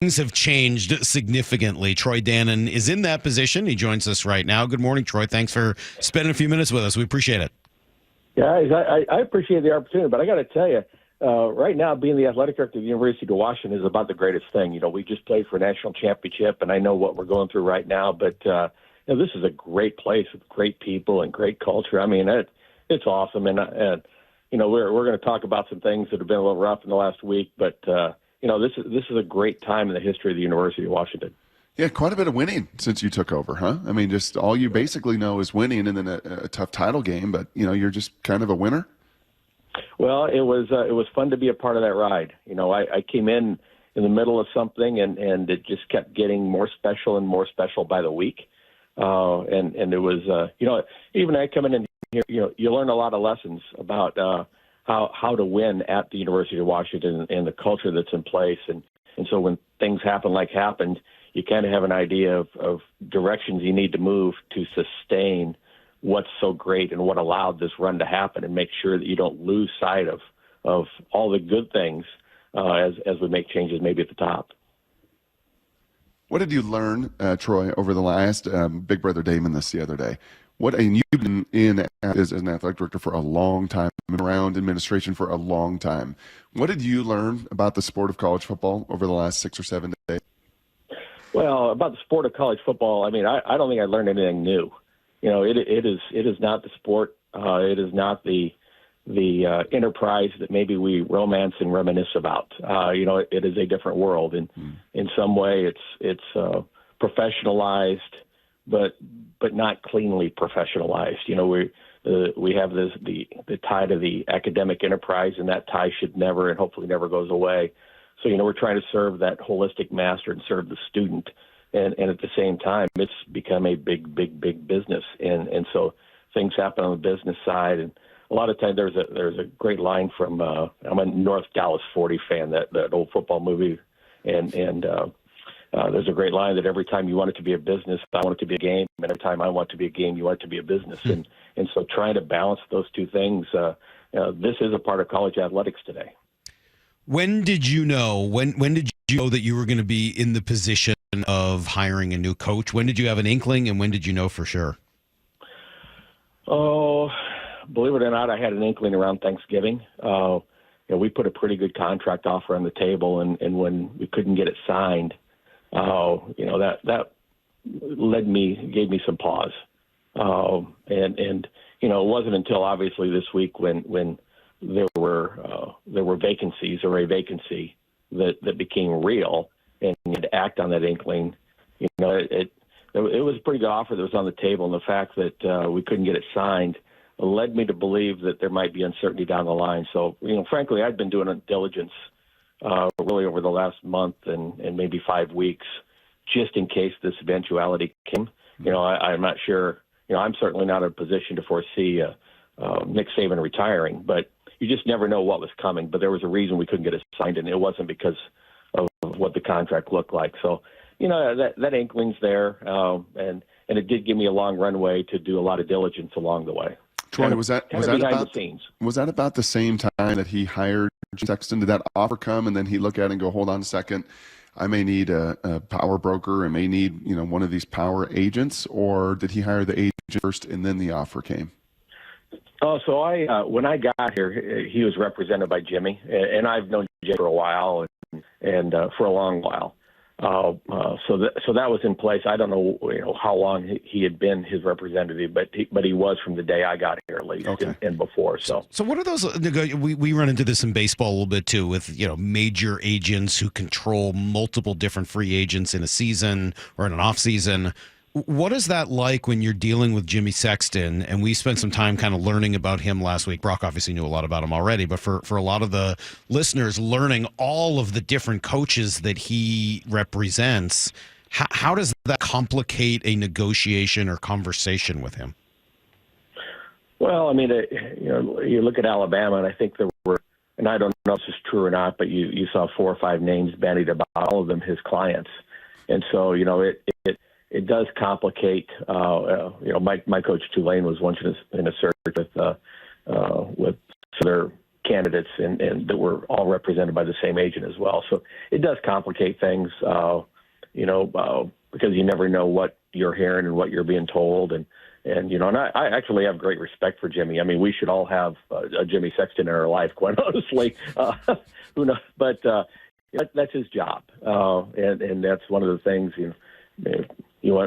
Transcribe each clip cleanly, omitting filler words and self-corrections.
Things have changed significantly. Troy Dannen is in that position. He joins us right now. Good morning, Troy. Thanks for spending a few minutes with us. We appreciate it. Guys, I appreciate the opportunity, but I got to tell you, right now, being the athletic director of the University of Washington is about the greatest thing. You know, we just played for a national championship, and I know what we're going through right now, but this is a great place with great people and great culture. I mean, it's awesome, and we're going to talk about some things that have been a little rough in the last week, but this is a great time in the history of the University of Washington. Yeah, quite a bit of winning since you took over, huh? I mean, just all you basically know is winning and then a tough title game, but, you're just kind of a winner? Well, it was fun to be a part of that ride. I came in the middle of something, and it just kept getting more special and more special by the week. And it was, even I coming in here, you learn a lot of lessons about how to win at the University of Washington and the culture that's in place. And so when things happen like happened, you kind of have an idea of directions you need to move to sustain what's so great and what allowed this run to happen, and make sure that you don't lose sight of all the good things as we make changes maybe at the top. What did you learn, Troy, over the last Big Brother Damon this the other day? And you've been in as an athletic director for a long time, been around administration for a long time. What did you learn about the sport of college football over the last 6 or 7 days? Well, about the sport of college football, I mean, I don't think I learned anything new. It is not the sport. It is not the enterprise that maybe we romance and reminisce about. It is a different world, and in some way, it's professionalized, but not cleanly professionalized. We have the tie to the academic enterprise, and that tie should never and hopefully never goes away. So, we're trying to serve that holistic master and serve the student. And at the same time, it's become a big, big, big business. And so things happen on the business side. And a lot of times there's a great line from, I'm a North Dallas 40 fan, that old football movie. And there's a great line that every time you want it to be a business, I want it to be a game. And every time I want it to be a game, you want it to be a business. And so trying to balance those two things, this is a part of college athletics today. When did you know? When did you know that you were going to be in the position of hiring a new coach? When did you have an inkling, and when did you know for sure? Oh, believe it or not, I had an inkling around Thanksgiving. We put a pretty good contract offer on the table, and when we couldn't get it signed, that gave me some pause. And it wasn't until obviously this week when there were vacancies, or a vacancy that became real, and you had to act on that inkling. It was a pretty good offer that was on the table, and the fact that we couldn't get it signed led me to believe that there might be uncertainty down the line. So, frankly, I'd been doing a diligence really over the last month and maybe 5 weeks, just in case this eventuality came. I'm not sure. I'm certainly not in a position to foresee Nick Saban retiring, but you just never know what was coming. But there was a reason we couldn't get it signed, and it wasn't because of what the contract looked like. So, that inkling's there, and it did give me a long runway to do a lot of diligence along the way. Troy, was that about the same time that he hired Sexton? Did that offer come, and then he look at it and go, hold on a second, I may need a power broker, I may need one of these power agents, or did he hire the agent first and then the offer came? Oh, so when I got here, he was represented by Jimmy, and I've known Jimmy for a while and for a long while. So that was in place. I don't know, how long he had been his representative, but he was from the day I got here, at least, okay, and before. So what are those? We run into this in baseball a little bit too, with major agents who control multiple different free agents in a season or in an off season. What is that like when you're dealing with Jimmy Sexton? And we spent some time kind of learning about him last week. Brock obviously knew a lot about him already, but for a lot of the listeners, learning all of the different coaches that he represents, how does that complicate a negotiation or conversation with him? Well, I mean, you look at Alabama, and I think there were, and I don't know if this is true or not, but you saw 4 or 5 names bandied about, all of them his clients. And so, it does complicate. My coach Tulane was once in a search with their candidates and that were all represented by the same agent as well. So it does complicate things, because you never know what you're hearing and what you're being told. And I actually have great respect for Jimmy. I mean, we should all have a Jimmy Sexton in our life, quite honestly. Who knows? But that's his job. And that's one of the things,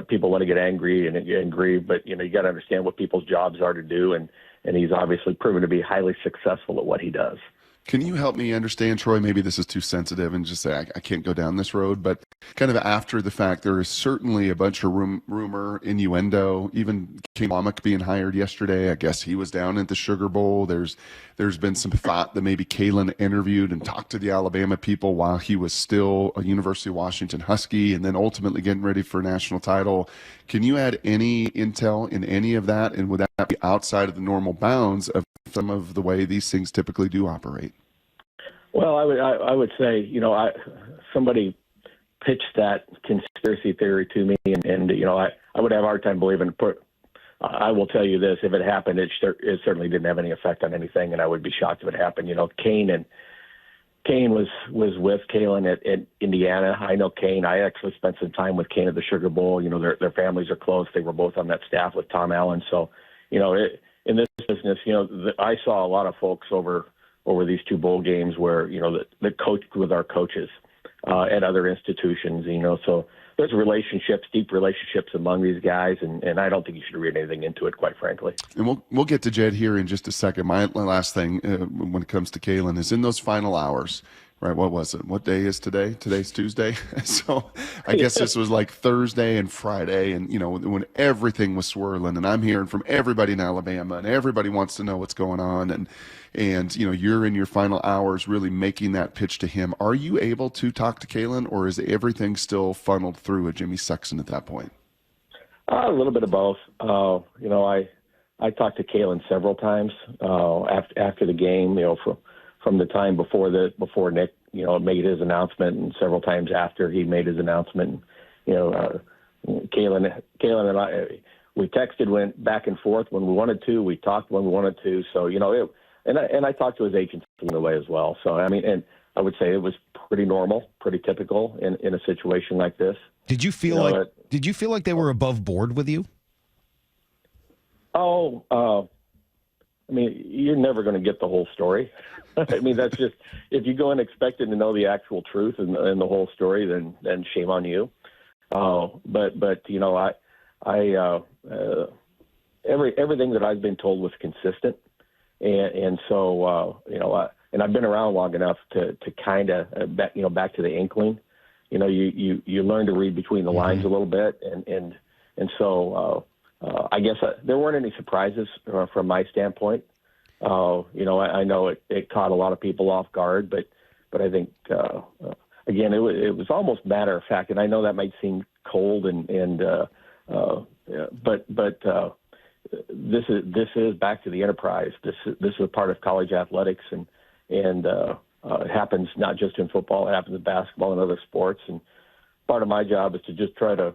people want to get angry and angry, but, you got to understand what people's jobs are to do. And he's obviously proven to be highly successful at what he does. Can you help me understand, Troy? Maybe this is too sensitive and just say I can't go down this road, but kind of after the fact, there is certainly a bunch of rumor, innuendo, even Kane Womack being hired yesterday. I guess he was down at the Sugar Bowl. There's been some thought that maybe Kalen interviewed and talked to the Alabama people while he was still a University of Washington Husky and then ultimately getting ready for a national title. Can you add any intel in any of that? And would that be outside of the normal bounds of some of the way these things typically do operate? Well, I would say, somebody pitched that conspiracy theory to me, and I would have a hard time believing it. I will tell you this: if it happened, it certainly didn't have any effect on anything, and I would be shocked if it happened. Kane was with Kalen at Indiana. I know Kane. I actually spent some time with Kane at the Sugar Bowl. Their families are close. They were both on that staff with Tom Allen. So, in this business, I saw a lot of folks over these two bowl games where, that coached with our coaches at other institutions, so there's relationships, deep relationships among these guys. And I don't think you should read anything into it, quite frankly. And we'll get to Jed here in just a second. My last thing when it comes to Kalen is in those final hours, right? What was it? What day is today? Today's Tuesday. So I guess this was like Thursday and Friday. And, when everything was swirling and I'm hearing from everybody in Alabama and everybody wants to know what's going on. And you're in your final hours really making that pitch to him. Are you able to talk to Kalen, or is everything still funneled through a Jimmy Sexton at that point? A little bit of both. I talked to Kalen several times after the game, from the time before Nick, made his announcement, and several times after he made his announcement. Kalen and I, we texted, went back and forth when we wanted to. We talked when we wanted to. So, and I talked to his agents in the way as well. So, and I would say it was pretty normal, pretty typical in a situation like this. Did you feel like they were above board with you? You're never going to get the whole story. That's just, if you go in expecting to know the actual truth and the whole story, then shame on you. Everything that I've been told was consistent. And so, and I've been around long enough to kind of, back to the inkling, you learn to read between the lines a little bit. And so, I guess there weren't any surprises from my standpoint. I know it caught a lot of people off guard, but I think, again, it was almost matter of fact. And I know that might seem cold but this is back to the enterprise. This is a part of college athletics, and it happens not just in football. It happens in basketball and other sports. And part of my job is to just try to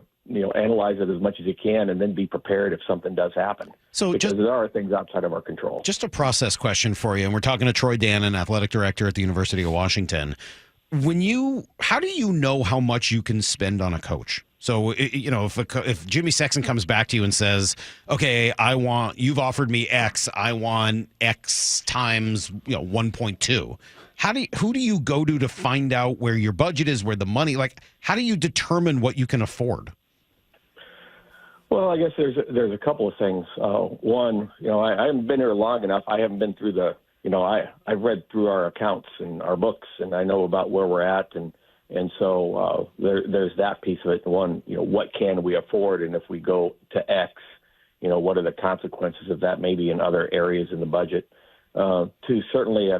analyze it as much as you can, and then be prepared if something does happen. So because there are things outside of our control. Just a process question for you, and we're talking to Troy Dannen, athletic director at the University of Washington. How do you know how much you can spend on a coach? So, if Jimmy Sexton comes back to you and says, okay, you've offered me X, I want X times, 1.2. Who do you go to find out where your budget is, where the money, how do you determine what you can afford? Well, I guess there's a couple of things. One, I haven't been here long enough. I haven't been through I've read through our accounts and our books, and I know about where we're at. And so there's that piece of it. One, what can we afford? And if we go to X, what are the consequences of that maybe in other areas in the budget? Two, certainly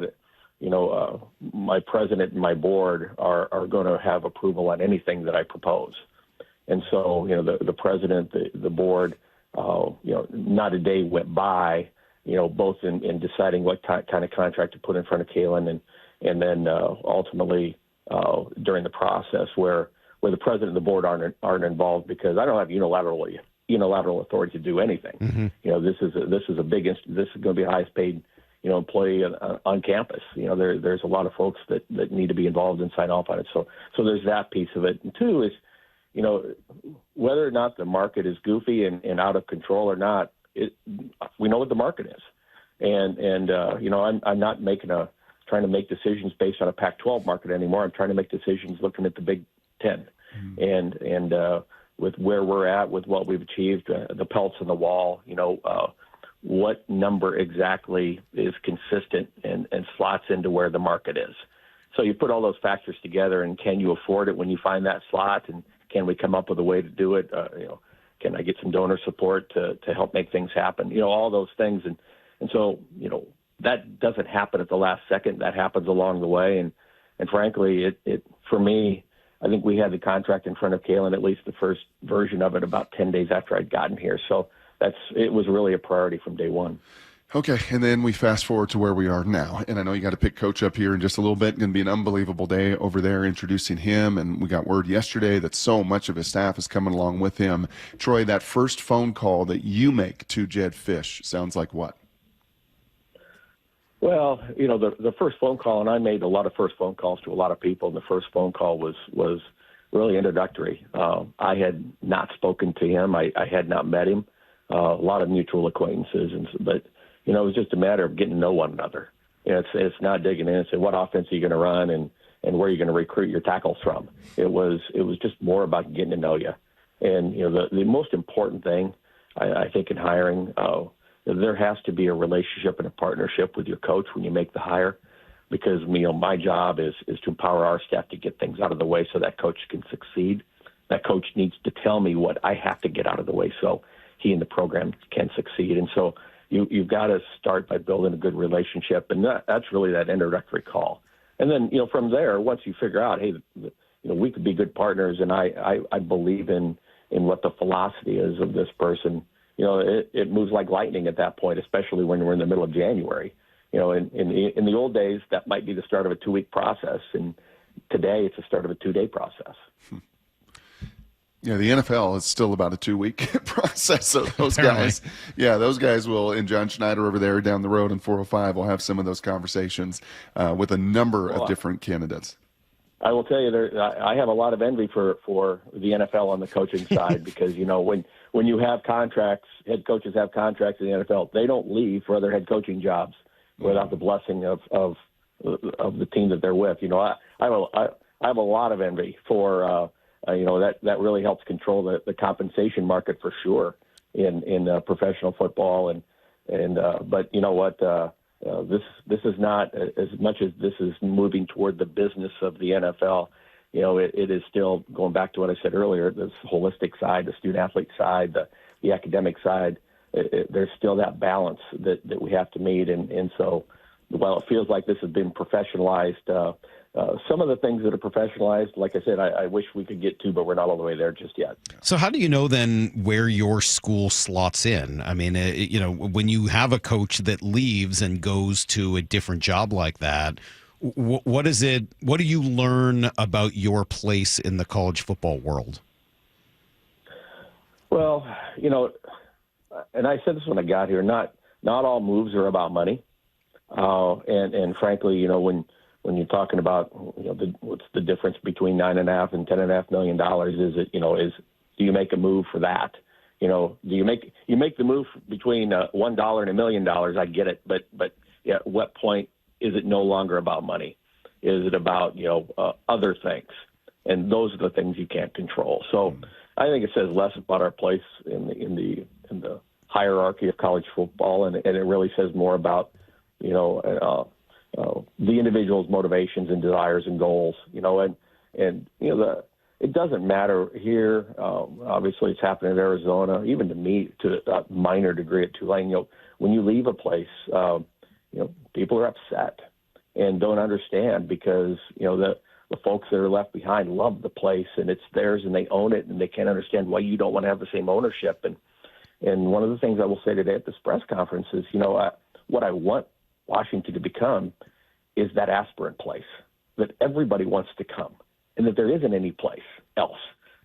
my president and my board are going to have approval on anything that I propose. And so, the president, the board, not a day went by, both in deciding what kind of contract to put in front of Kalen and then ultimately during the process where the president and the board aren't involved, because I don't have unilateral authority to do anything. Mm-hmm. This is going to be the highest paid, employee on campus. There's a lot of folks that need to be involved and sign off on it. So there's that piece of it. And two is, whether or not the market is goofy and out of control or not, we know what the market is. And I'm not trying to make decisions based on a Pac-12 market anymore. I'm trying to make decisions looking at the Big Ten. And with where we're at, with what we've achieved, the pelts on the wall, what number exactly is consistent and slots into where the market is. So you put all those factors together, and can you afford it when you find that slot, and can we come up with a way to do it? Can I get some donor support to help make things happen? All those things. And so, that doesn't happen at the last second. That happens along the way. And frankly, it for me, I think we had the contract in front of Kalen, at least the first version of it, about 10 days after I'd gotten here. So it was really a priority from day one. Okay, and then we fast forward to where we are now. And I know you got to pick Coach up here in just a little bit. It's going to be an unbelievable day over there introducing him. And we got word yesterday that so much of his staff is coming along with him. Troy, that first phone call that you make to Jedd Fisch sounds like what? Well, the first phone call, and I made a lot of first phone calls to a lot of people, and the first phone call was really introductory. I had not spoken to him. I had not met him. A lot of mutual acquaintances, but it was just a matter of getting to know one another. It's not digging in and saying what offense are you going to run and where are you going to recruit your tackles from. It was just more about getting to know you. And the most important thing I think in hiring, there has to be a relationship and a partnership with your coach when you make the hire, because my job is to empower our staff to get things out of the way so that coach can succeed. That coach needs to tell me what I have to get out of the way so he and the program can succeed. And so you've got to start by building a good relationship, and that's really that introductory call. And then from there, once you figure out, hey, we could be good partners, and I believe in what the philosophy is of this person. It moves like lightning at that point, especially when we're in the middle of January. In the old days, that might be the start of a 2-week process, and today it's the start of a 2-day process. Yeah, the NFL is still about a 2-week process. So those guys will, and John Schneider over there down the road in 405 will have some of those conversations with a number of different candidates. I will tell you, I have a lot of envy for the NFL on the coaching side because, when you have contracts, head coaches have contracts in the NFL, they don't leave for other head coaching jobs without the blessing of the team that they're with. I have a lot of envy for that really helps control the compensation market for sure in professional football. But you know what? This is not as much as this is moving toward the business of the NFL. It is still going back to what I said earlier, this holistic side, the student athlete side, the academic side. There's still that balance that we have to meet. And so while it feels like this has been professionalized, some of the things that are professionalized, like I said, I wish we could get to, but we're not all the way there just yet. So how do you know then where your school slots in? I mean, when you have a coach that leaves and goes to a different job like that, what is it? What do you learn about your place in the college football world? Well, and I said this when I got here, not all moves are about money. And frankly, when you're talking about, what's the difference between $9.5 and $10.5 million? Is it, do you make a move for that? Do you make the move between $1 and $1 million? I get it, but at what point is it no longer about money? Is it about other things? And those are the things you can't control. So I think it says less about our place in the hierarchy of college football, and it really says more about the individual's motivations and desires and goals, it doesn't matter here. Obviously it's happening in Arizona, even to me, to a minor degree at Tulane. When you leave a place, people are upset and don't understand because, the folks that are left behind love the place and it's theirs and they own it, and they can't understand why you don't want to have the same ownership. And one of the things I will say today at this press conference is, what I want Washington to become is that aspirant place that everybody wants to come, and that there isn't any place else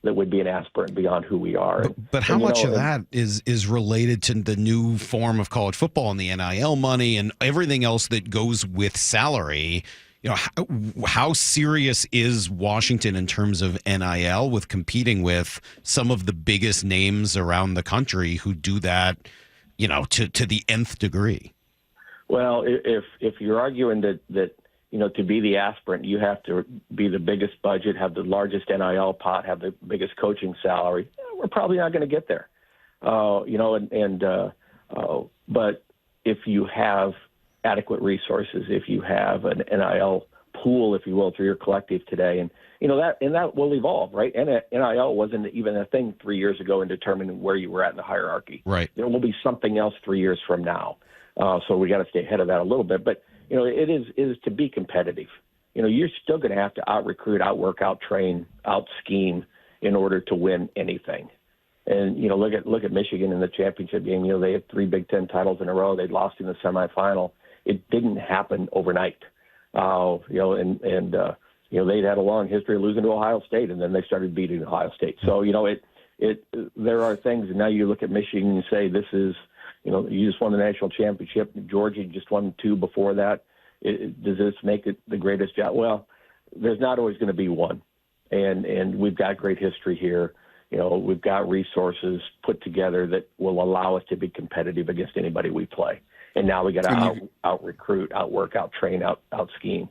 that that would be an aspirant beyond who we are. But how much of that is related to the new form of college football and the NIL money and everything else that goes with salary? You know, how serious is Washington in terms of NIL with competing with some of the biggest names around the country who do that, you know, to the nth degree? Well, if you're arguing that you know, to be the aspirant, you have to be the biggest budget, have the largest NIL pot, have the biggest coaching salary, we're probably not going to get there. You know, but if you have adequate resources, if you have an NIL pool, if you will, through your collective today, and you know that will evolve, right? And NIL wasn't even a thing 3 years ago in determining where you were at in the hierarchy. Right. There will be something else 3 years from now. So we got to stay ahead of that a little bit. But you know, it is to be competitive. You know, you're still going to have to out-recruit, out-work, out-train, out-scheme in order to win anything. And, you know, look at Michigan in the championship game. You know, they had 3 Big Ten titles in a row. They'd lost in the semifinal. It didn't happen overnight. You know, and you know, they'd had a long history of losing to Ohio State, and then they started beating Ohio State. So, you know, there are things, and now you look at Michigan and say, this is, you know, you just won the national championship. Georgia just won 2 before that. Does this make it the greatest job? Well, there's not always going to be one. And we've got great history here. You know, we've got resources put together that will allow us to be competitive against anybody we play. And now we got to out-recruit, out-work, out-train, out-scheme.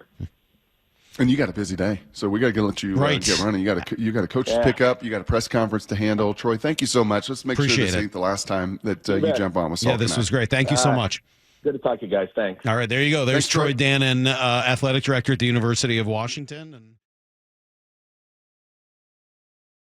And you got a busy day, so we got to let you get running. You got a coach to pick up. You got a press conference to handle. Troy, thank you so much. Let's make sure this ain't the last time that you jump on with Salt. Yeah, this was great. Thank you so much. Good to talk to you guys. Thanks. All right, there you go. There's Troy Dannen, athletic director at the University of Washington. And